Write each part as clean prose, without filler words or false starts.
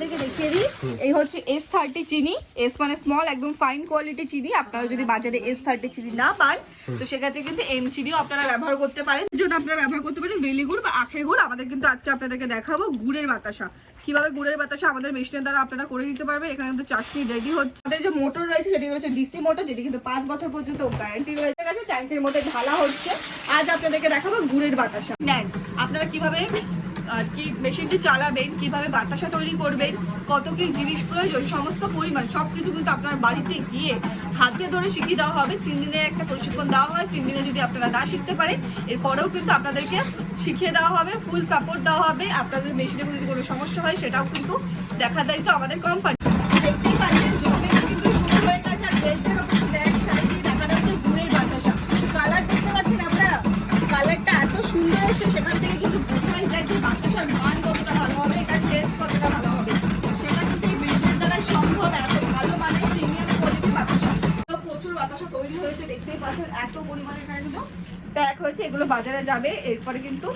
দেখিয়ে দিই, এই হচ্ছে S30 চিনি। এস মানে স্মল, একদম ফাইন কোয়ালিটি চিনি। আপনারা যদি বাজারে S30 চিনি না পান তো সেক্ষেত্রে কিন্তু এম চিনিও আপনারা ব্যবহার করতে পারেন। এর জন্য আপনারা ব্যবহার করতে পারেন বেলি গুড় বা আখের গুড়। আমাদের কিন্তু আজকে আপনাদেরকে দেখাবো গুড়ের বাতাসা। কিভাবে গুড়ের বাতাসা আমাদের মেশিনের দ্বারা আপনারা করে নিতে পারবেন। এখানে কিন্তু চাটনি রেডি হচ্ছে। আমাদের যে মোটর রয়েছে সেটি রয়েছে ডিসি মোটর, যেটি কিন্তু 5 বছর পর্যন্ত গ্যারান্টি রয়েছে। ট্যাঙ্কের মধ্যে ঢালা হচ্ছে। আজ আপনাদেরকে দেখাবো গুড়ের বাতাসা। নেন আপনারা কিভাবে আর কি মেশিনটি চালাবেন, কিভাবে বাতাসা তৈরি করবেন, কত কি জিনিস প্রয়োজন, সমস্ত পরিমাণ সবকিছু কিন্তু আপনার বাড়িতে গিয়ে হাতে ধরে শিখিয়ে দেওয়া হবে। 3 দিনের একটা প্রশিক্ষণ দেওয়া হয়। 3 দিনে যদি আপনারা না শিখতে পারেন এরপরেও কিন্তু আপনাদেরকে শিখিয়ে দেওয়া হবে, ফুল সাপোর্ট দেওয়া হবে। আপনাদের মেশিনে যদি কোনো সমস্যা হয় সেটাও কিন্তু দেখা দেয় তো আমাদের কোম্পানি। দেখতেই পাচ্ছেন জমে কিন্তু শুরু হয়ে গেছে। আর বেল্টের ওপর ব্যাগ সাইডে দেখা যাচ্ছে গুড়ের বাতাসা। কালার দেখতে পাচ্ছেন আপনারা, কালারটা এত সুন্দর এসে সেখান থেকে কিন্তু বোঝাই যায় যে বাতাসার মান কতটা ভালো হবে, এটার টেস্ট কতটা ভালো হবে। সেটা কিন্তু এই মেশিনের দ্বারা সম্ভব। এত ভালো মানের প্রিমিয়াম কোয়ালিটির বাতাসা। তো প্রচুর বাতাসা তৈরি হয়েছে, দেখতেই পাচ্ছেন এত পরিমাণে এখানে কিন্তু প্যাক হয়েছে। এগুলো বাজারে যাবে, এরপরে কিন্তু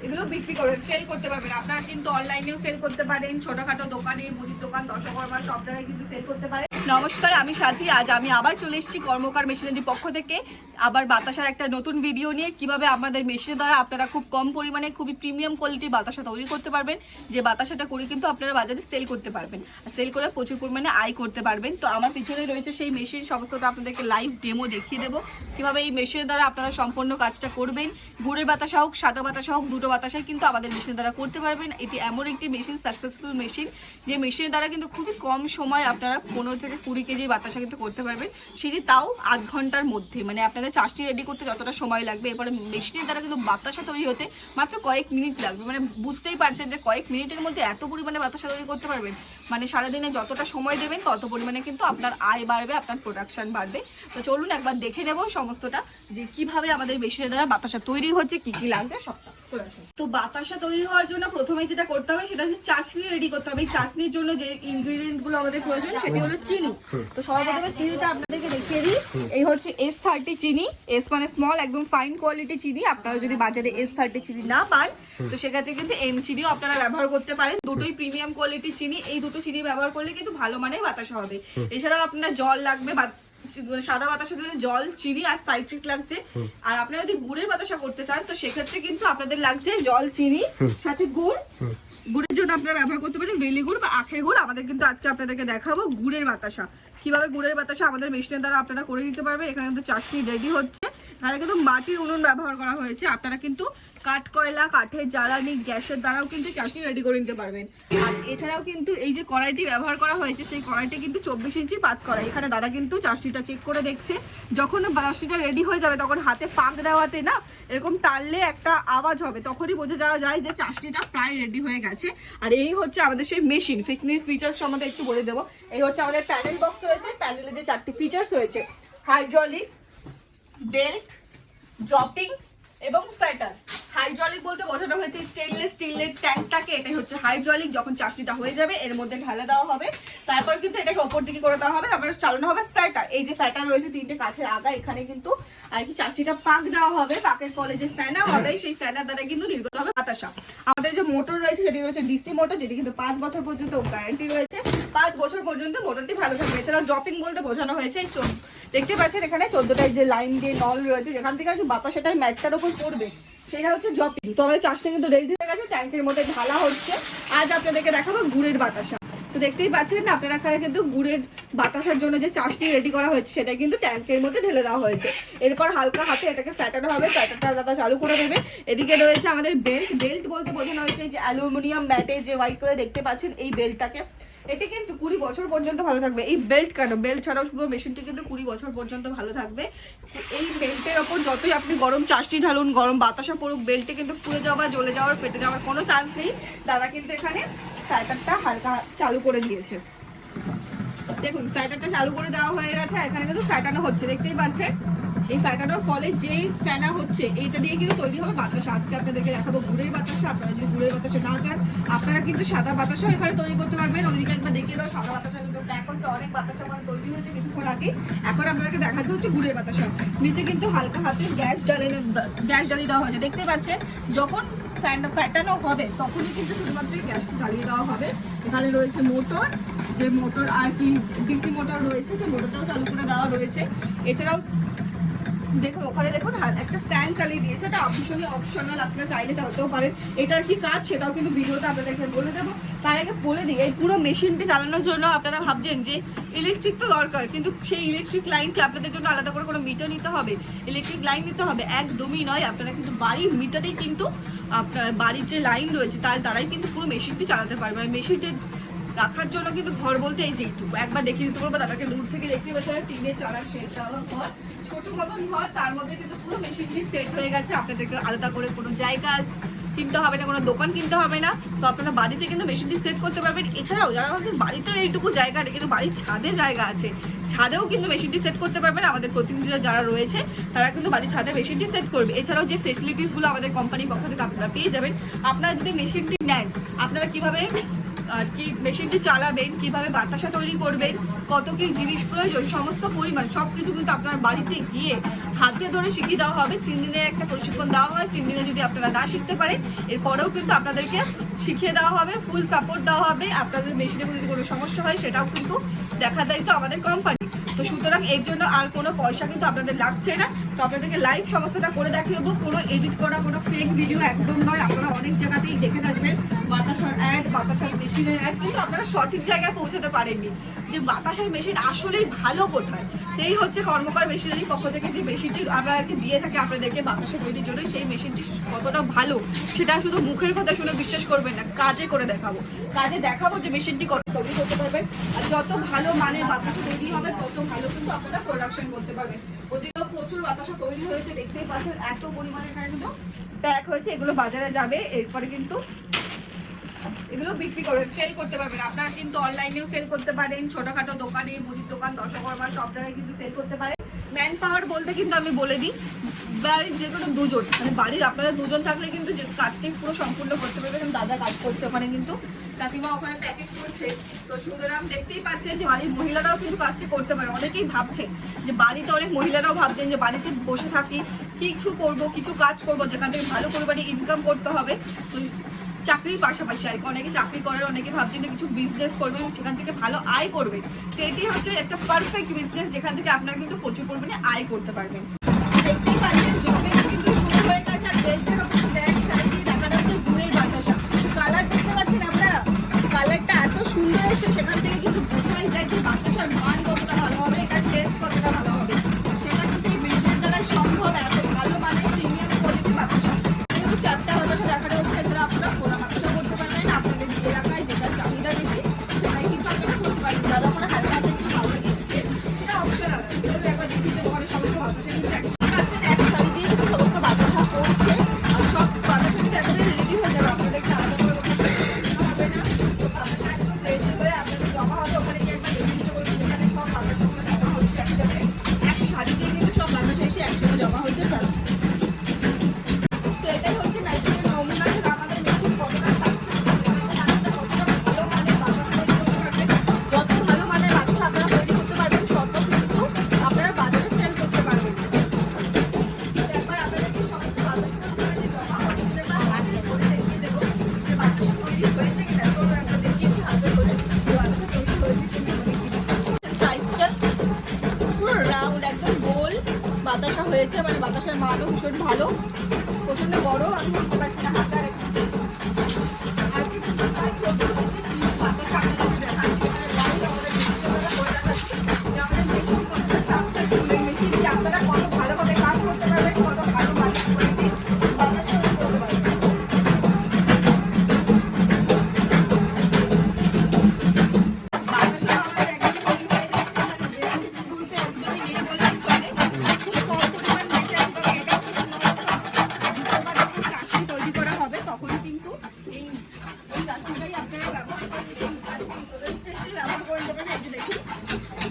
এগুলো বিক্রি করে সেল করতে পারবেন। আপনারা কিন্তু অনলাইনেও সেল করতে পারেন, ছোটখাটো দোকানে, মুদির দোকান, দশকর্মা সব জায়গায় কিন্তু সেল করতে পারেন। নমস্কার, আমি সাথী। আজ আমি আবার চলে এসেছি কর্মকার মেশিনারির পক্ষ থেকে আবার বাতাসার একটা নতুন ভিডিও নিয়ে। কিভাবে আপনাদের মেশিনের দ্বারা আপনারা খুব কম পরিমাণে খুবই প্রিমিয়াম কোয়ালিটির বাতাসা তৈরি করতে পারবেন, যে বাতাসাটা করে কিন্তু আপনারা বাজারে সেল করতে পারবেন, আর সেল করে প্রচুর পরিমাণে আয় করতে পারবেন। তো আমার পিছনে রয়েছে সেই মেশিন, সমস্তটা আপনাদেরকে লাইভ ডেমো দেখিয়ে দেবো কিভাবে এই মেশিনের দ্বারা আপনারা সম্পূর্ণ কাজটা করবেন। গুড়ের বাতাসা হোক, সাদা বাতাসা হোক, দুটো বাতাসাই কিন্তু আমাদের মেশিনের দ্বারা করতে পারবেন। এটি এমন একটি মেশিন, সাকসেসফুল মেশিন, যে মেশিনের দ্বারা কিন্তু খুবই কম সময় আপনারা 15 থেকে 20 কেজি বাতাসা কিন্তু করতে পারবেন, সেটি তাও আধ ঘন্টার মধ্যে। মানে আপনাদের চাষটি রেডি করতে যতটা সময় লাগবে, এরপরে মেশিনের দ্বারা কিন্তু বাতাসা তৈরি হতে মাত্র কয়েক মিনিট লাগবে। মানে বুঝতেই পারছেন যে কয়েক মিনিটের মধ্যে এত পরিমাণে বাতাসা তৈরি করতে পারবেন। মানে সারাদিনে যতটা সময় দেবেন তত পরিমাণে কিন্তু আপনার আয় বাড়বে, আপনার প্রোডাকশন বাড়বে। তো চলুন একবার দেখে নেব সমস্তটা, যে কিভাবে আমাদের মেশিনের দ্বারা বাতাসা তৈরি হচ্ছে, কি কি লাগছে সবটা। তো বাতাসা তৈরি হওয়ার জন্য প্রথমে যেটা করতে হবে সেটা হচ্ছে চাশনি রেডি করতে হবে। এই চাশনির জন্য যে ইনগ্রেডিয়েন্ট গুলো আমাদের প্রয়োজন সেটি হলো চিনি। তো সর্বপ্রথমে চিনিটা আপনাদেরকে দেখিয়ে দিই, এই হচ্ছে S30 চিনি। এস মানে স্মল, একদম ফাইন কোয়ালিটি চিনি। আপনারা যদি বাজারে S30 চিনি না পান তো সেক্ষেত্রে কিন্তু এম চিনিও আপনারা ব্যবহার করতে পারেন। দুটোই প্রিমিয়াম কোয়ালিটির চিনি। এই দুটো চিনি ব্যবহার করলে কিন্তু ভালো মানের বাতাসা হবে। এছাড়াও আপনার জল লাগবে, সাদা বাতাসা দিলে জল, চিনি আর সাইট্রিক লাগছে। আর আপনারা যদি গুড়ের বাতাসা করতে চান তো সেক্ষেত্রে কিন্তু আপনাদের লাগছে জল, চিনি, সাথে গুড়। গুড়ের জন্য আপনারা ব্যবহার করতে পারেন বেলি গুড় বা আখের গুড়। আমাদের কিন্তু আজকে আপনাদেরকে দেখাবো গুড়ের বাতাসা। কিভাবে গুড়ের বাতাসা আমাদের মেশিনের দ্বারা আপনারা করে নিতে পারবেন। এখানে কিন্তু চাটনি রেডি হচ্ছে। এখানে কিন্তু মাটির উনুন ব্যবহার করা হয়েছে। আপনারা কিন্তু কাঠ কয়লা, কাঠের জ্বালানি, গ্যাসের দ্বারাও কিন্তু চাটনি রেডি করে নিতে পারবেন। আর এছাড়াও কিন্তু এই যে কড়াইটি ব্যবহার করা হয়েছে সেই কড়াইটি কিন্তু 24 ইঞ্চির পাত কড়াই। এখানে দাদা কিন্তু চাটনিটা চেক করে দেখছে। যখন চাটনিটা রেডি হয়ে যাবে তখন হাতে পাক দেওয়াতে না এরকম টানলে একটা আওয়াজ হবে, তখনই বোঝা যাওয়া যায় যে চাটনিটা প্রায় রেডি হয়ে গেছে। আর এই হচ্ছে আমাদের সেই মেশিন। মেশিনের ফিচার্স সম্বন্ধে একটু বলে দেবো। এই হচ্ছে আমাদের প্যানেল বক্স রয়েছে। প্যানেলে যে 4টি ফিচার্স রয়েছে, হাইড্রোলিক, বেল্ট, জপিং এবং ফ্যাটার। হাইড্রোলিক বলতে বোঝানো হয়েছে স্টেনলেস স্টিলের ট্যাঙ্কটাকে, এটাই হচ্ছে হাইড্রোলিক। যখন চাষনিটা হয়ে যাবে এর মধ্যে ঢালা দেওয়া হবে, তারপরে কিন্তু এটাকে ওপর দিকে করে দেওয়া হবে, তারপরে চালানো হবে ফ্যাটার। এই যে ফ্যাটার রয়েছে 3টে কাঠের আগা, এখানে কিন্তু আর কি চাষনিটা পাক দেওয়া হবে। পাকের ফলে যে ফ্যানা হবে সেই ফ্যানার দ্বারা কিন্তু নির্গত হবে বাতাসা। আমাদের যে মোটর রয়েছে সেটি রয়েছে ডিসি মোটর, যেটি কিন্তু 5 বছর পর্যন্ত গ্যারান্টি রয়েছে। 5 বছর পর্যন্ত মোটরটি ভালো থাকবে। এছাড়াও জপিং বলতে বোঝানো হয়েছে, দেখতে পাচ্ছেন এখানে 14টাই যে লাইন দিয়ে নল রয়েছে, যেখান থেকে বাতাসাটা ম্যাটটার উপর পড়বে সেটা হচ্ছে জপিং। তো আমাদের চাষটা কিন্তু রেডি হয়ে গেছে, ট্যাঙ্কের মধ্যে ঢালা হচ্ছে। আজ আপনাদেরকে দেখাবো গুড়ের বাতাসা। তো দেখতেই পাচ্ছেন না আপনারা, এখানে কিন্তু গুড়ের বাতাসার জন্য যে চাষটি রেডি করা হয়েছে সেটা কিন্তু ট্যাঙ্কের মধ্যে ঢেলে দেওয়া হয়েছে। এরপর হালকা হাতে এটাকে ফ্যাটানো হবে। ফ্যাটারটা দাদা চালু করে দেবে। এদিকে রয়েছে আমাদের বেল্ট। বেল্ট বলতে বোঝানো হয়েছে যে অ্যালুমিনিয়াম ম্যাটে যে হোয়াইট করে দেখতে পাচ্ছেন এই বেল্টটাকে, এটি কিন্তু 20 বছর পর্যন্ত ভালো থাকবে। এই বেল্ট কেন, বেল্ট ছাড়াও পুরো মেশিনটি কিন্তু 20 বছর পর্যন্ত ভালো থাকবে। এই বেল্টের ওপর যতই আপনি গরম চাষটি ঢালুন, গরম বাতাসা পড়ুক, বেল্টে কিন্তু পুড়ে যাওয়া, জ্বলে যাওয়ার, ফেটে যাওয়ার কোনো চান্স নেই। দাদা কিন্তু এখানে ফ্যাটারটা হালকা চালু করে দিয়েছে। দেখুন ফ্যাটারটা চালু করে দেওয়া হয়ে গেছে। এখানে কিন্তু ফ্যাটানো হচ্ছে, দেখতেই পাচ্ছেন। এই ফ্যাটানোর ফলে যেই ফেনা হচ্ছে এইটা দিয়ে কিন্তু তৈরি হবে বাতাসা। আজকে আপনাদেরকে দেখাবো গুড়ের বাতাসা। আপনারা যদি গুড়ের বাতাসা না চান আপনারা কিন্তু সাদা বাতাসাও এখানে তৈরি করতে পারবেন। ওইদিকে একবার দেখিয়ে দাও, সাদা বাতাসা কিন্তু প্যাক হচ্ছে। অনেক বাতাসা আমার তৈরি হয়েছে কিছুক্ষণ আগে। এখন আপনাদেরকে দেখাতে হচ্ছে গুড়ের বাতাসা। নিচে কিন্তু হালকা হাতে গ্যাস জ্বালিয়ে দেওয়া হয়েছে, দেখতে পাচ্ছেন। যখন ফ্যানটা ফ্যাটানো হবে তখনই কিন্তু শুধুমাত্র গ্যাসটা জ্বালিয়ে দেওয়া হবে। এখানে রয়েছে মোটর, যে মোটর আর কি ডিসি মোটর রয়েছে, তো মোটরটাও চালু করে দেওয়া রয়েছে। এছাড়াও দেখুন ওখানে দেখুন একটা ফ্যান চালিয়ে দিয়েছে, এটা ভীষণই অপশনাল, আপনারা চাইলে চালাতেও পারেন। এটার কি কাজ সেটাও কিন্তু ভিডিওতে আপনাদেরকে বলে দেবো। তার আগে বলে দিই, এই পুরো মেশিনটি চালানোর জন্য আপনারা ভাবছেন যে ইলেকট্রিক তো দরকার, কিন্তু সেই ইলেকট্রিক লাইনকে আপনাদের জন্য আলাদা করে কোনো মিটার নিতে হবে, ইলেকট্রিক লাইন নিতে হবে, একদমই নয়। আপনারা কিন্তু বাড়ির মিটারেই কিন্তু আপনার বাড়ির যে লাইন রয়েছে তার দ্বারাই কিন্তু পুরো মেশিনটি চালাতে পারবেন। মেশিনটি রাখার জন্য কিন্তু ঘর বলতে এই যে এইটুকু একবার দেখিয়ে দিতে পারবো, দাদাকে দূর থেকে দেখতে পাচ্ছি টিনে চালার সেট দেওয়া ঘর, ছোট মতন ঘর, তার মধ্যে কিন্তু পুরো মেশিনটি সেট হয়ে গেছে। আপনাদেরকে আলাদা করে কোনো জায়গা কিনতে হবে না, কোনো দোকান কিনতে হবে না, তো আপনারা বাড়িতে কিন্তু মেশিনটি সেট করতে পারবেন। এছাড়াও যারা ভাবছেন বাড়িতেও এইটুকু জায়গা নেই কিন্তু বাড়ির ছাদে জায়গা আছে, ছাদেও কিন্তু মেশিনটি সেট করতে পারবেন। আমাদের প্রতিনিধিরা যারা রয়েছে তারা কিন্তু বাড়ির ছাদে মেশিনটি সেট করবে। এছাড়াও যে ফেসিলিটিসগুলো আমাদের কোম্পানির পক্ষ থেকে আপনারা পেয়ে যাবেন, আপনারা যদি মেশিনটি নেন আপনারা কিভাবে আর কি মেশিনটি চালাবেন, কিভাবে বাতাসা তৈরি করবেন, কত কি জিনিস প্রয়োজন, সমস্ত পরিমাণ সবকিছু কিন্তু আপনার বাড়িতে গিয়ে হাতে ধরে শিখিয়ে দেওয়া হবে। 3 দিনের একটা প্রশিক্ষণ দেওয়া হয়, 3 দিনে যদি আপনারা না শিখতে পারেন এরপরেও কিন্তু আপনাদেরকে শিখিয়ে দেওয়া হবে, ফুল সাপোর্ট দেওয়া হবে। আপনাদের মেশিনে যদি কোনো সমস্যা হয় সেটাও কিন্তু দেখা দায়িত্ব আমাদের কোম্পানি। তো সুতরাং এর জন্য আর কোনো পয়সা কিন্তু আপনাদের লাগছে না। তো আপনাদেরকে লাইভ সমস্তটা করে দেখিয়ে দেবো, কোনো এডিট করা কোনো ফেক ভিডিও একদম নয়। আপনারা অনেক জায়গাতেই দেখে থাকবেন বাতাসার অ্যাড, বাতাসার মেশিনের অ্যাড, কিন্তু আপনারা সঠিক জায়গায় পৌঁছাতে পারেননি যে বাতাসার মেশিন আসলেই ভালো কোথায়। সেই হচ্ছে কর্মকার মেশিনারি পক্ষ থেকে যে মেশিনটি আপনাকে দিয়ে থাকে আপনাদেরকে বাতাসা তৈরির জন্য, সেই মেশিনটি কতটা ভালো সেটা শুধু মুখের কথা শুনে বিশ্বাস করবেন না, কাজে করে দেখাবো, কাজে দেখাবো যে মেশিনটি কত তৈরি করতে পারবেন। আর যত ভালো মানের বাতাসা তৈরি হবে তত ভালো কিন্তু আপনারা প্রোডাকশন করতে পারবেন। ওদিকেও প্রচুর বাতাসা তৈরি হয়েছে, দেখতেই পাচ্ছেন এত পরিমাণে এখানে কিন্তু প্যাক হয়েছে। এগুলো বাজারে যাবে, এরপরে কিন্তু এগুলো বিক্রি করে সেল করতে পারবেন। আপনারা কিন্তু অনলাইনেও সেল করতে পারেন, ছোটখাটো দোকানে, মুদির দোকান, দশকর্মা সব জায়গায় কিন্তু সেল করতে পারেন। ম্যান পাওয়ার বলতে কিন্তু আমি বলে দিই বাড়ির যে কোনো দুজন, মানে বাড়ির আপনারা দুজন থাকলে কিন্তু যে কাজটি পুরো সম্পূর্ণ করতে পারবে। কারণ দাদা কাজ করছে ওখানে, কিন্তু কাকিমা ওখানে প্যাকেট করছে, তো সুতরাং দেখতেই পাচ্ছেন যে বাড়ির মহিলারাও কিন্তু কাজটি করতে পারে। অনেকেই ভাবছেন যে বাড়িতে, অনেক মহিলারাও ভাবছেন যে বাড়িতে বসে থাকি, কিছু করব, কিছু কাজ করব যেখান থেকে ভালো পরিমাণে ইনকাম করতে হবে। তো চাকরির পাশাপাশি আর কি অনেকে চাকরি করে, অনেকে ভাবছেন যে কিছু বিজনেস করবেন, সেখান থেকে ভালো আয় করবে। তো এটি হচ্ছে একটা পারফেক্ট বিজনেস যেখান থেকে আপনারা কিন্তু প্রচুর পরিমাণে আয় করতে পারবেন। দেখতেই পাচ্ছেন জবে কিন্তু শুরু হয়ে গেছে, আর ড্রেসের ওপর ব্ল্যাক শাড়ি দিয়ে দেখা যাচ্ছে গুড়ের বাতাসা। কালার দেখতে পাচ্ছেন আপনারা, কালারটা এত সুন্দর এসে সেখান থেকে কিন্তু বোঝাই যায় যে বাতাসার মান কতটা ভালো হবে, এটার টেস্ট কতটা ভালো হবে। সেটা কিন্তু এই বিজনেস দ্বারা সম্ভব, এত ভালো মানের প্রিমিয়াম কোয়ালিটি বাতাসা। কিন্তু 4টা বাতাসা দেখানো হচ্ছে, এছাড়া আপনারা পোড়া বাতাসা করতে পারবেন। আপনাদের এলাকায় যেটা চাহিদা বেশি সেটাই কিন্তু আপনারা করতে পারেন। দাদা ওখানে হালকা হাতে একটু ভালো দিচ্ছে, এটা অপশনাল, একবার দেখিয়ে দেবো। ওখানে সমস্ত বাতাসা কিন্তু এক শাড়ি দিয়ে কিন্তু সমস্ত বাতাসা করছে, আর সব বাতাসা কিন্তু একেবারে রেডি হয়ে যাবে। আপনাদেরকে আলাদা করে হবে না, বাতাসা একদম রেডি হয়ে আপনাদের জমা হবে। ওখানে গিয়ে একবার দেখে নিতে বলবেন, যেখানে সব বাতাসাগুলো জমা হচ্ছে একসাথে, এক শাড়ি দিয়ে কিন্তু সব বাতাসা এসে একসাথে জমা হচ্ছে। তো এটাই হচ্ছে ন্যাচারাল নমুনা যে আমাদের মেশিন কতটা যত ভালো মানের বাতাসা আপনারা তৈরি করতে পারবেন তত কিন্তু আপনারা বাজারে সেল করতে পারবেন। একবার আপনাদেরকে সমস্ত বাতাসাগুলো যে জমা হচ্ছে সেটা হাতে করে দেখিয়ে দেবো যে বাতাসা তৈরি হয়েছে কিনা। তো আমরা দেখিয়ে দিই হাতে করে যে বাতাসা তৈরি হয়েছে কিনা। সাইজটা পুরো রাউন্ড একদম গোল বাতাসা হয়েছে, মানে বাতাসার মানও ভীষণ ভালো, প্রচন্ড বড়, আমি দেখতে পাচ্ছি না হাতে। আর কিছু বাতাসা আপনাদের দেখাচ্ছি, আমাদের দেশের কতটা সাকসেসফুল এই মেশিনটি, আপনারা কত ভালোভাবে কাজ করতে পারবেন, কত ভালো বাতাসা করতে পারবেন।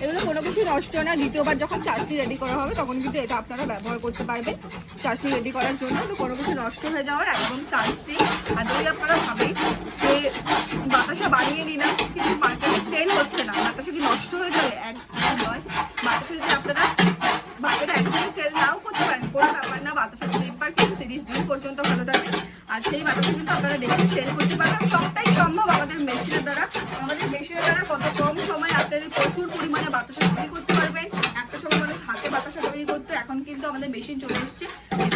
এগুলো কোনো কিছু নষ্ট না, দ্বিতীয়বার যখন চাটনি রেডি করা হবে তখন কিন্তু এটা আপনারা ব্যবহার করতে পারবেন চাটনি রেডি করার জন্য। তো কোনো কিছু নষ্ট হয়ে যাওয়ার একদম চান্স নেই। আর যদি আপনারা ভাবেন যে বাতাসা বানিয়ে নিলাম কিন্তু মার্কেটে সেল হচ্ছে না, বাতাসা কি নষ্ট হয়ে যাবে, একদম নয়। বাতাসা যদি আপনারা মার্কেটে একদিনে সেল নাও করতে পারেন, কোনো ব্যাপার না, বাতাসা টেম্পার কিন্তু 30 দিন পর্যন্ত ভালো থাকে। আর সেই বাতাসা মেশিন চলে এসছে।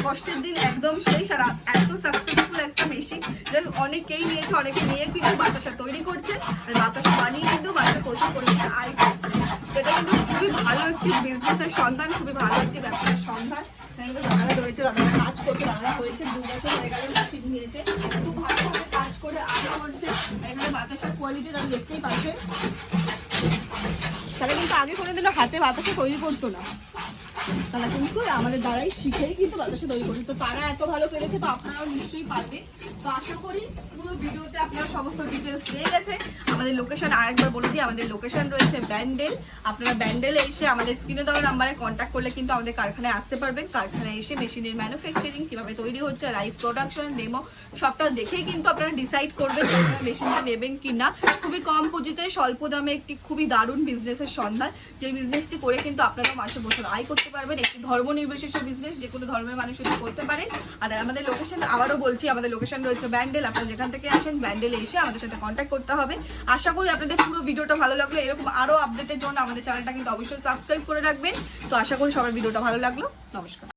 কষ্টের দিন একদম শেষ। আর এত সাকসেসফুল একটা মেশিন অনেকেই নিয়েছে, অনেকে নিয়ে কিন্তু বাতাসা তৈরি করছে আর বাতাসা বানিয়ে কিন্তু বাচ্চা প্রচুর পরিমাণে আয় করছে। এটা কিন্তু খুবই ভালো একটি বিজনেসের সন্ধান, খুবই ভালো একটি ব্যবসার সন্ধান। দাদারা রয়েছে, দাদারা কাজ করছে, দাদারা হয়েছে 2 বছর হয়ে গেল মেশিন নিয়েছে, খুব ভালোভাবে কাজ করে আয় করছে। এখানে বাতাসার কোয়ালিটি তারা দেখতেই পাচ্ছেন। তারা কিন্তু আগে কোনোদিনও হাতে বাতাসা তৈরি করতো না, তারা কিন্তু আমাদের দ্বারাই শিখেই কিন্তু বাতাসা তৈরি করছে। তো তারা এত ভালো পেরেছে, তো আপনারাও নিশ্চয়ই পারবে। তো আশা করি পুরো ভিডিওতে আপনারা সমস্ত ডিটেলস পেয়ে গেছে। আমাদের লোকেশন আরেকবার বলে দিই, আমাদের লোকেশন রয়েছে ব্যান্ডেল। আপনারা ব্যান্ডেলে এসে আমাদের স্ক্রিনে দেওয়া নাম্বারে কন্ট্যাক্ট করলে কিন্তু আমাদের কারখানায় আসতে পারবেন। কারখানায় এসে মেশিনের ম্যানুফ্যাকচারিং কীভাবে তৈরি হচ্ছে, লাইভ প্রোডাকশন, ডেমো সবটা দেখেই কিন্তু আপনারা ডিসাইড করবেন আপনারা মেশিনটা নেবেন কি না। খুবই কম পুঁজিতে স্বল্প দামে একটি খুবই দারুণ বিজনেসের সন্ধান, যে বিজনেসটি করে কিন্তু আপনারা মাসে বছর আয় করতে পারবেন। একটি ধর্ম নির্বিশেষে বিজনেস, যে কোনো ধর্মের মানুষ এটি করতে পারেন। আর আমাদের লোকেশন আবারও বলছি, আমাদের লোকেশন রয়েছে ব্যান্ডেল। আপনারা যেখান থেকে আসেন ব্যান্ডেলে এসে আমাদের সাথে কন্ট্যাক্ট করতে হবে। আশা করি আপনাদের পুরো ভিডিওটা ভালো লাগলো। এরকম আরও আপডেটের জন্য আমাদের চ্যানেলটা কিন্তু অবশ্যই সাবস্ক্রাইব করে রাখবেন। তো আশা করি সবার ভিডিওটা ভালো লাগলো। নমস্কার।